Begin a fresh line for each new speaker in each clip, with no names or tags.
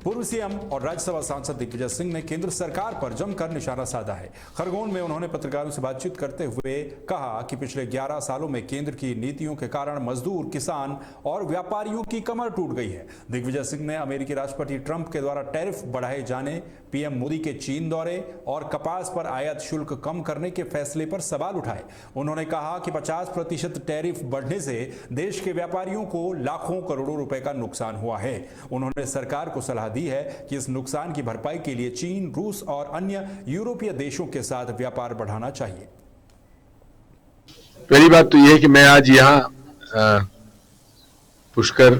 पूर्व सीएम और राज्यसभा सांसद दिग्विजय सिंह ने केंद्र सरकार पर जमकर निशाना साधा है। खरगोन में उन्होंने पत्रकारों से बातचीत करते हुए कहा कि पिछले 11 सालों में केंद्र की नीतियों के कारण मजदूर, किसान और व्यापारियों की कमर टूट गई है। दिग्विजय सिंह ने अमेरिकी राष्ट्रपति ट्रंप के द्वारा टैरिफ बढ़ाए जाने, पीएम मोदी के चीन दौरे और कपास पर आयात शुल्क कम करने के फैसले पर सवाल उठाए। उन्होंने कहा कि 50% टैरिफ बढ़ने से देश के व्यापारियों को लाखों करोड़ों रुपए का नुकसान हुआ है। उन्होंने सरकार को सलाह दी है कि इस नुकसान की भरपाई के लिए चीन, रूस और अन्य यूरोपीय देशों के साथ व्यापार बढ़ाना चाहिए।
पहली बात तो यह है कि मैं आज यहाँ पुष्कर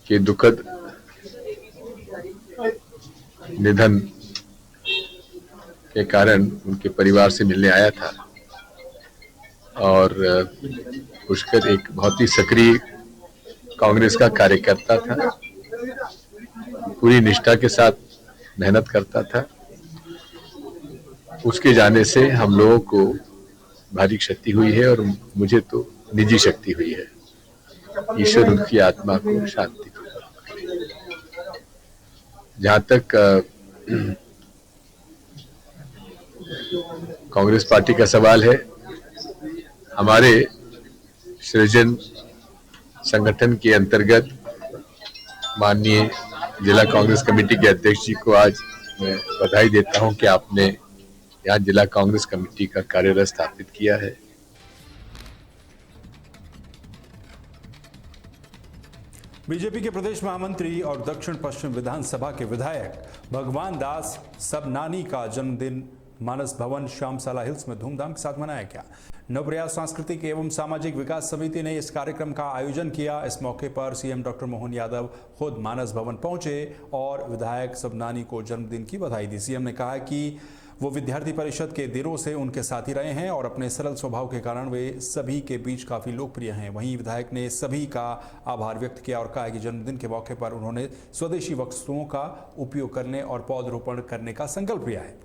के दुखद निधन के कारण उनके परिवार से मिलने आया था और पुष्कर एक बहुत ही सक्रिय कांग्रेस का कार्यकर्ता था, पूरी निष्ठा के साथ मेहनत करता था। उसके जाने से हम लोगों को भारी क्षति हुई है और मुझे तो निजी क्षति हुई है। ईश्वर उनकी आत्मा को शांति दे। जहां तक कांग्रेस पार्टी का सवाल है, हमारे सृजन संगठन के अंतर्गत माननीय जिला कांग्रेस कमेटी के अध्यक्ष जी को आज मैं बधाई देता हूं कि आपने यहाँ जिला कांग्रेस कमेटी का कार्यरत स्थापित किया है।
बीजेपी के प्रदेश महामंत्री और दक्षिण पश्चिम विधानसभा के विधायक भगवान दास सबनानी का जन्मदिन मानस भवन श्यामशाला हिल्स में धूमधाम के साथ मनाया गया। नवप्रयास सांस्कृतिक एवं सामाजिक विकास समिति ने इस कार्यक्रम का आयोजन किया। इस मौके पर सीएम डॉक्टर मोहन यादव खुद मानस भवन पहुंचे और विधायक सबनानी को जन्मदिन की बधाई दी। सीएम ने कहा कि वो विद्यार्थी परिषद के दिनों से उनके साथी रहे हैं और अपने सरल स्वभाव के कारण वे सभी के बीच काफी लोकप्रिय हैं। वहीं विधायक ने सभी का आभार व्यक्त किया और कहा कि जन्मदिन के मौके पर उन्होंने स्वदेशी वस्तुओं का उपयोग करने और पौधरोपण करने का संकल्प लिया है।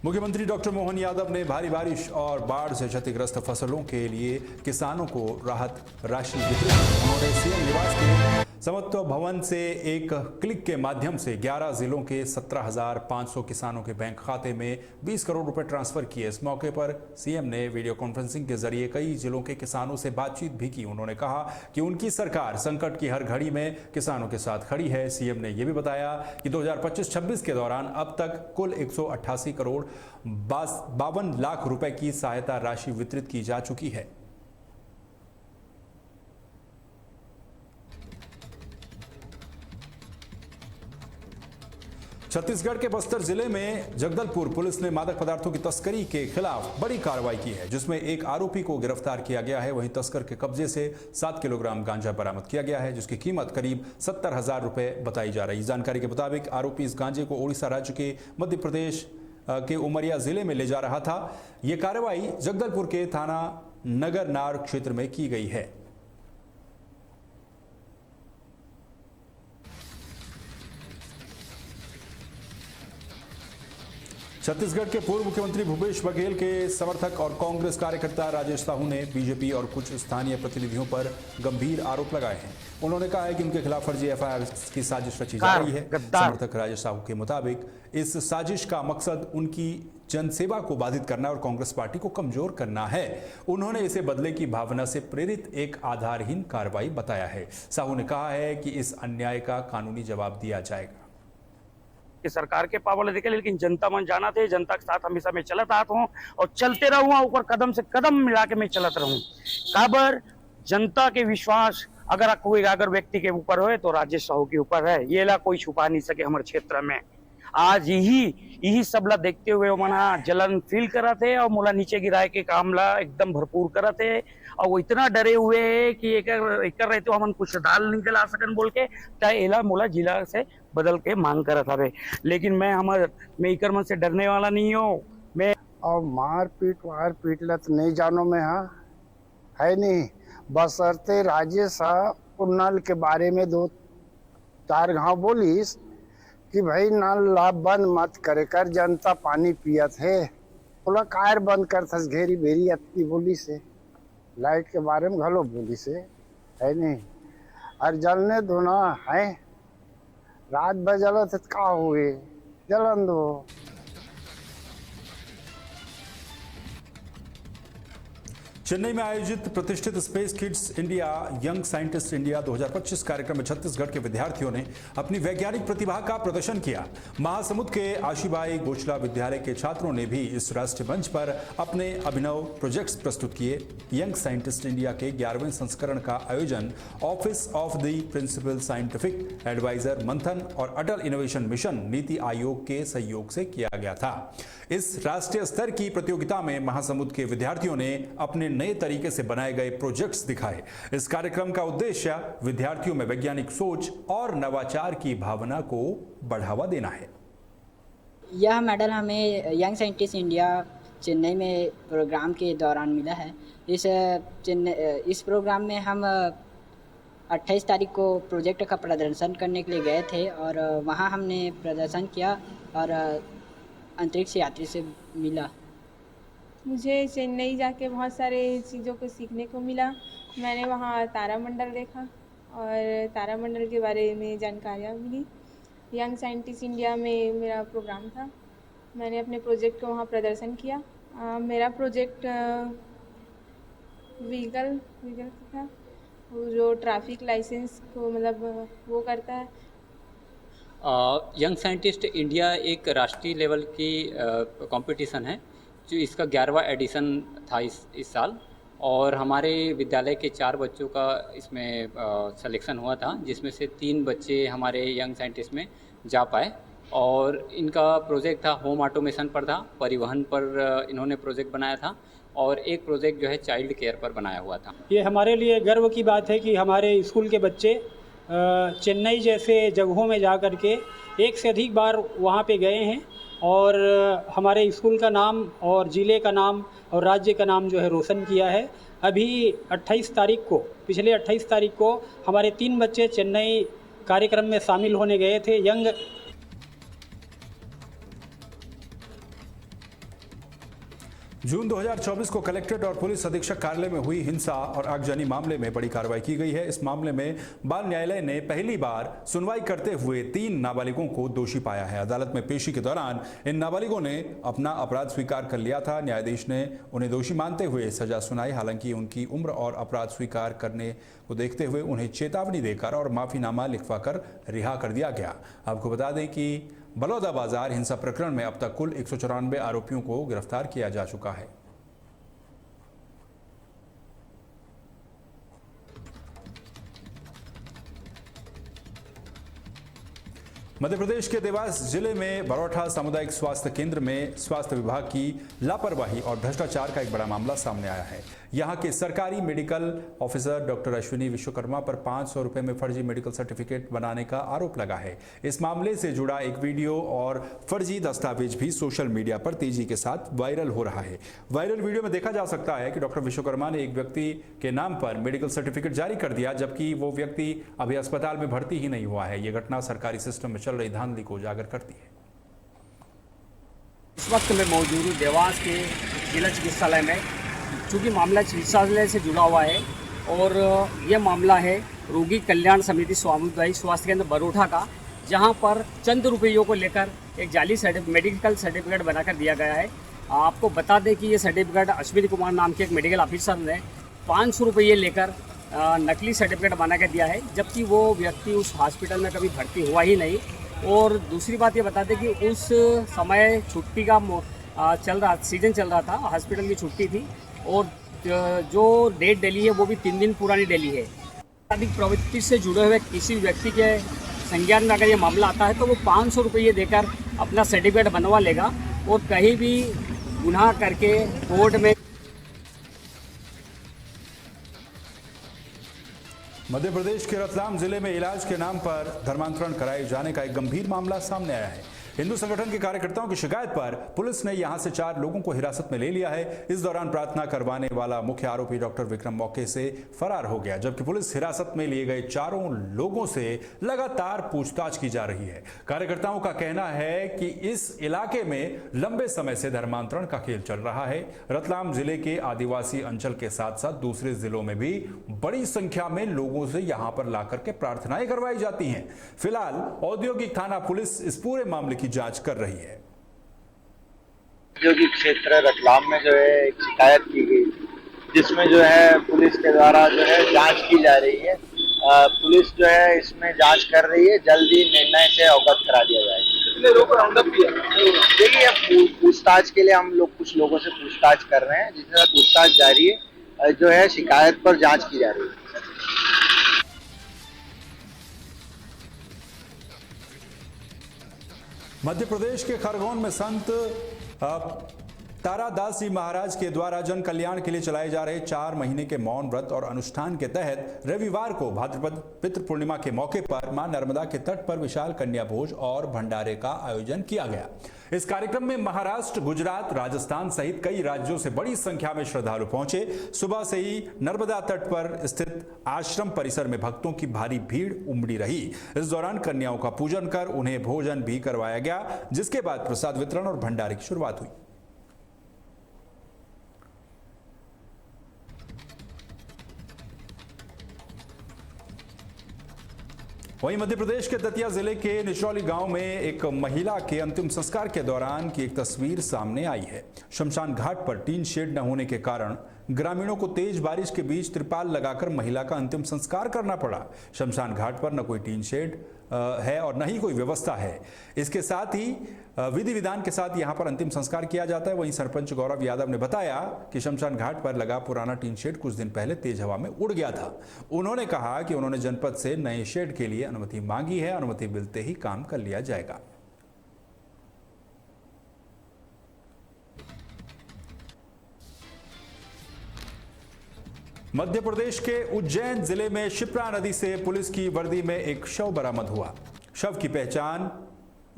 मुख्यमंत्री डॉक्टर मोहन यादव ने भारी बारिश और बाढ़ से क्षतिग्रस्त फसलों के लिए किसानों को राहत राशि वितरित की। उन्होंने सीएम निवास के समत्व भवन से एक क्लिक के माध्यम से 11 जिलों के 17,500 किसानों के बैंक खाते में 20 करोड़ रुपए ट्रांसफर किए। इस मौके पर सीएम ने वीडियो कॉन्फ्रेंसिंग के जरिए कई जिलों के किसानों से बातचीत भी की। उन्होंने कहा कि उनकी सरकार संकट की हर घड़ी में किसानों के साथ खड़ी है। सीएम ने यह भी बताया कि 2025-26 के दौरान अब तक कुल 188 करोड़ 52 लाख रुपए की सहायता राशि वितरित की जा चुकी है। छत्तीसगढ़ के बस्तर जिले में जगदलपुर पुलिस ने मादक पदार्थों की तस्करी के खिलाफ बड़ी कार्रवाई की है, जिसमें एक आरोपी को गिरफ्तार किया गया है। वहीं तस्कर के कब्जे से 7 किलोग्राम गांजा बरामद किया गया है, जिसकी कीमत करीब 70,000 रुपए बताई जा रही है। जानकारी के मुताबिक आरोपी इस गांजे को ओडिशा राज्य के मध्य प्रदेश के उमरिया जिले में ले जा रहा था। यह कार्रवाई जगदलपुर के थाना नगरनार क्षेत्र में की गई है। छत्तीसगढ़ के पूर्व मुख्यमंत्री भूपेश बघेल के समर्थक और कांग्रेस कार्यकर्ता राजेश साहू ने बीजेपी और कुछ स्थानीय प्रतिनिधियों पर गंभीर आरोप लगाए हैं। उन्होंने कहा है कि उनके खिलाफ फर्जी एफआईआर की साजिश रची जा रही है। समर्थक राजेश साहू के मुताबिक इस साजिश का मकसद उनकी जनसेवा को बाधित करना और कांग्रेस पार्टी को कमजोर करना है। उन्होंने इसे बदले की भावना से प्रेरित एक आधारहीन कार्रवाई बताया है। साहू ने कहा है कि इस अन्याय का कानूनी जवाब दिया जाएगा।
कि सरकार के पावर देखे, लेकिन जनता मन जाना थे, जनता के साथ हमेशा मैं चलत आता हूँ और चलते रहूंगा। ऊपर कदम से कदम मिला के मैं चलत रहूं। काबर जनता के विश्वास अगर व्यक्ति के ऊपर हो तो राजेश साहू के ऊपर है। ये ला कोई छुपा नहीं सके हमारे क्षेत्र में। आज यही सब ला देखते हुए मना जलन फील करा थे और मोला नीचे गिराए के काम ला एकदम भरपूर करा थे। और वो इतना डरे हुए है कि एक रहे तो हम कुछ दाल निकला सकन बोल के चाहे एला मोला जिला से बदल के मांग करा था। लेकिन मैं इकर मन से डरने वाला नहीं हूँ। मैं
और मार पीट लत नहीं जानो में है नहीं। बसरते राजेश नल के बारे में 2-4 घाव बोलीस कि भाई नल ला बंद मत करे कर, जनता पानी पियत है। बोला कायर बंद कर थस घेरी बेरी अत्ती बोली से, लाइट के बारे में घलो बोली से, है नहीं। और जलने दो ना, है रात भर जलत है का हुए, जलन दो।
चेन्नई में आयोजित प्रतिष्ठित space kids India young scientist India 2025 कार्यक्रम में छत्तीसगढ़ के विद्यार्थियों ने अपनी वैज्ञानिक प्रतिभा का प्रदर्शन किया। महासमुंद के आशीबाई गोचला विद्यालय के छात्रों ने भी इस राष्ट्रीय मंच पर अपने अभिनव प्रोजेक्ट्स प्रस्तुत किए। यंग साइंटिस्ट इंडिया के 11वें संस्करण का आयोजन office of the principal scientific adviser Manthan और अटल इनोवेशन मिशन नीति आयोग के सहयोग से किया गया था। इस राष्ट्रीय स्तर की प्रतियोगिता में महासमुंद के विद्यार्थियों ने अपने नए तरीके से बनाए गए प्रोजेक्ट्स दिखाए। इस कार्यक्रम का उद्देश्य विद्यार्थियों में वैज्ञानिक सोच और नवाचार की भावना को बढ़ावा देना है।
यह मेडल हमें यंग साइंटिस्ट इंडिया चेन्नई में प्रोग्राम के दौरान मिला है। इस प्रोग्राम में हम 28 तारीख को प्रोजेक्ट का प्रदर्शन करने के लिए गए थे और वहां हमने प्रदर्शन किया और अंतरिक्ष यात्री से मिला।
मुझे चेन्नई जाके बहुत सारे चीज़ों को सीखने को मिला। मैंने वहाँ तारामंडल देखा और तारामंडल के बारे में जानकारियाँ मिली। यंग साइंटिस्ट इंडिया में मेरा प्रोग्राम था, मैंने अपने प्रोजेक्ट को वहाँ प्रदर्शन किया। मेरा प्रोजेक्ट व्हीकल था जो ट्रैफिक लाइसेंस को मतलब वो करता है।
यंग साइंटिस्ट इंडिया एक राष्ट्रीय लेवल की कंपटीशन है जो इसका 11वां एडिशन था इस साल और हमारे विद्यालय के 4 बच्चों का इसमें सिलेक्शन हुआ था, जिसमें से 3 बच्चे हमारे यंग साइंटिस्ट में जा पाए और इनका प्रोजेक्ट था होम ऑटोमेशन पर था, परिवहन पर इन्होंने प्रोजेक्ट बनाया था और एक प्रोजेक्ट जो है चाइल्ड केयर पर बनाया हुआ था।
ये हमारे लिए गर्व की बात है कि हमारे स्कूल के बच्चे चेन्नई जैसे जगहों में जा कर के एक से अधिक बार वहाँ पे गए हैं और हमारे स्कूल का नाम और ज़िले का नाम और राज्य का नाम जो है रोशन किया है। अभी 28 तारीख को पिछले 28 तारीख को हमारे 3 बच्चे चेन्नई कार्यक्रम में शामिल होने गए थे।
जून 2024 को कलेक्ट्रेट और पुलिस अधीक्षक कार्यालय में हुई हिंसा और आगजनी मामले में बड़ी कार्रवाई की गई है। इस मामले में बाल न्यायालय ने पहली बार सुनवाई करते हुए 3 नाबालिगों को दोषी पाया है। अदालत में पेशी के दौरान इन नाबालिगों ने अपना अपराध स्वीकार कर लिया था। न्यायाधीश ने उन्हें दोषी मानते हुए सजा सुनाई। हालांकि उनकी उम्र और अपराध स्वीकार करने को देखते हुए उन्हें चेतावनी देकर और माफीनामा लिखवाकर रिहा कर दिया गया। आपको बता दें कि बलौदा बाजार हिंसा प्रकरण में अब तक कुल 194 आरोपियों को गिरफ्तार किया जा चुका है। मध्य प्रदेश के देवास जिले में बरौठा सामुदायिक स्वास्थ्य केंद्र में स्वास्थ्य विभाग की लापरवाही और भ्रष्टाचार का एक बड़ा मामला सामने आया है। यहां के सरकारी medical officer doctor Ashwini Vishwakarma पर 500 रुपए में फर्जी मेडिकल सर्टिफिकेट बनाने का आरोप लगा है। इस मामले से जुड़ा एक वीडियो और फर्जी दस्तावेज भी सोशल मीडिया पर तेजी के साथ वायरल हो रहा है। वायरल वीडियो में देखा जा सकता है कि डॉक्टर विश्वकर्मा ने एक व्यक्ति के नाम पर मेडिकल सर्टिफिकेट जारी कर दिया, जबकि वो व्यक्ति अभी अस्पताल में भर्ती ही नहीं हुआ है। यह घटना सरकारी सिस्टम में चल रही धांधली को उजागर करती है।
इस वक्त मैं मौजूद हूँ देवास के जिला चिकित्सालय में, चूँकि मामला चिकित्सालय से जुड़ा हुआ है और यह मामला है रोगी कल्याण समिति सामुदायिक स्वास्थ्य केंद्र बरोठा का, जहां पर चंद रुपयों को लेकर एक जाली मेडिकल सर्टिफिकेट बनाकर दिया गया है। आपको बता दें कि ये सर्टिफिकेट अश्विनी कुमार नाम के एक मेडिकल ऑफिसर ने 500 रुपये लेकर नकली सर्टिफिकेट बना कर दिया है, जबकि वो व्यक्ति उस हॉस्पिटल में कभी भर्ती हुआ ही नहीं। और दूसरी बात ये बता दें कि उस समय छुट्टी का सीजन चल रहा था, हॉस्पिटल की छुट्टी थी और जो डेट डली है वो भी 3 दिन पुरानी डली है। अधिक प्रवृत्ति से जुड़े हुए किसी व्यक्ति के संज्ञान में अगर ये मामला आता है तो वो 500 रुपये देकर अपना सर्टिफिकेट बनवा लेगा और कहीं भी गुनाह करके कोर्ट में।
मध्य प्रदेश के रतलाम जिले में इलाज के नाम पर धर्मांतरण कराए जाने का एक गंभीर मामला सामने आया है। हिंदू संगठन के कार्यकर्ताओं की शिकायत पर पुलिस ने यहां से 4 लोगों को हिरासत में ले लिया है। इस दौरान प्रार्थना करवाने वाला मुख्य आरोपी डॉक्टर विक्रम मौके से फरार हो गया, जबकि पुलिस हिरासत में लिए गए 4 लोगों से लगातार पूछताछ की जा रही है। कार्यकर्ताओं का कहना है कि इस इलाके में लंबे समय से धर्मांतरण का खेल चल रहा है। रतलाम जिले के आदिवासी अंचल के साथ साथ दूसरे जिलों में भी बड़ी संख्या में लोगों से यहां पर लाकर के प्रार्थनाएं करवाई जाती हैं। फिलहाल औद्योगिक थाना पुलिस इस पूरे मामले की जांच कर रही है।
औद्योगिक क्षेत्र रतलाम में जो है एक शिकायत की गई, जिसमें जो है पुलिस के द्वारा जो है जांच की जा रही है। पुलिस जो है इसमें जांच कर रही है, जल्दी निर्णय से अवगत करा दिया जाएगा। कितने लोग राउंड अप किया? देखिए, पूछताछ के लिए हम लोग कुछ लोगों से पूछताछ कर रहे हैं, जिसमें पूछताछ जारी है, जो है शिकायत पर जांच की जा रही है।
मध्य प्रदेश के खरगोन में संत तारादास जी महाराज के द्वारा जन कल्याण के लिए चलाए जा रहे 4 महीने के मौन व्रत और अनुष्ठान के तहत रविवार को भाद्रपद पितृ पूर्णिमा के मौके पर मां नर्मदा के तट पर विशाल कन्या भोज और भंडारे का आयोजन किया गया। इस कार्यक्रम में महाराष्ट्र, गुजरात, राजस्थान सहित कई राज्यों से बड़ी संख्या में श्रद्धालु पहुंचे। सुबह से ही नर्मदा तट पर स्थित आश्रम परिसर में भक्तों की भारी भीड़ उमड़ी रही। इस दौरान कन्याओं का पूजन कर उन्हें भोजन भी करवाया गया, जिसके बाद प्रसाद वितरण और भंडारे की शुरुआत हुई। वहीं मध्य प्रदेश के दतिया जिले के निचरौली गांव में एक महिला के अंतिम संस्कार के दौरान की एक तस्वीर सामने आई है। शमशान घाट पर टीन शेड न होने के कारण ग्रामीणों को तेज बारिश के बीच त्रिपाल लगाकर महिला का अंतिम संस्कार करना पड़ा। शमशान घाट पर न कोई टीन शेड है और न ही कोई व्यवस्था है। इसके साथ ही विधि विधान के साथ यहां पर अंतिम संस्कार किया जाता है। वहीं सरपंच गौरव यादव ने बताया कि शमशान घाट पर लगा पुराना टीन शेड कुछ दिन पहले तेज हवा में उड़ गया था। उन्होंने कहा कि उन्होंने जनपद से नए शेड के लिए अनुमति मांगी है, अनुमति मिलते ही काम कर लिया जाएगा। मध्य प्रदेश के उज्जैन जिले में शिप्रा नदी से पुलिस की वर्दी में एक शव बरामद हुआ। शव की पहचान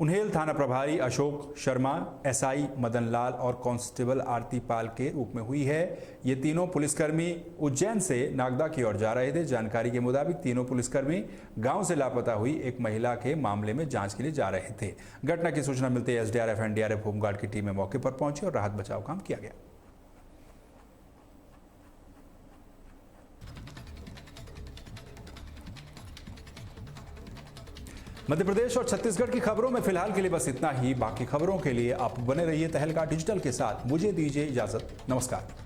उन्हेल थाना प्रभारी अशोक शर्मा, एसआई मदन लाल और कांस्टेबल आरती पाल के रूप में हुई है। ये तीनों पुलिसकर्मी उज्जैन से नागदा की ओर जा रहे थे। जानकारी के मुताबिक तीनों पुलिसकर्मी गांव से लापता हुई एक महिला के मामले में जांच के लिए जा रहे थे। घटना की सूचना मिलते ही एसडीआरएफ, एनडीआरएफ, होमगार्ड की टीमें मौके पर पहुंची और राहत बचाव काम किया गया। मध्य प्रदेश और छत्तीसगढ़ की खबरों में फिलहाल के लिए बस इतना ही। बाकी खबरों के लिए आप बने रहिए तहलका डिजिटल के साथ। मुझे दीजिए इजाजत। नमस्कार।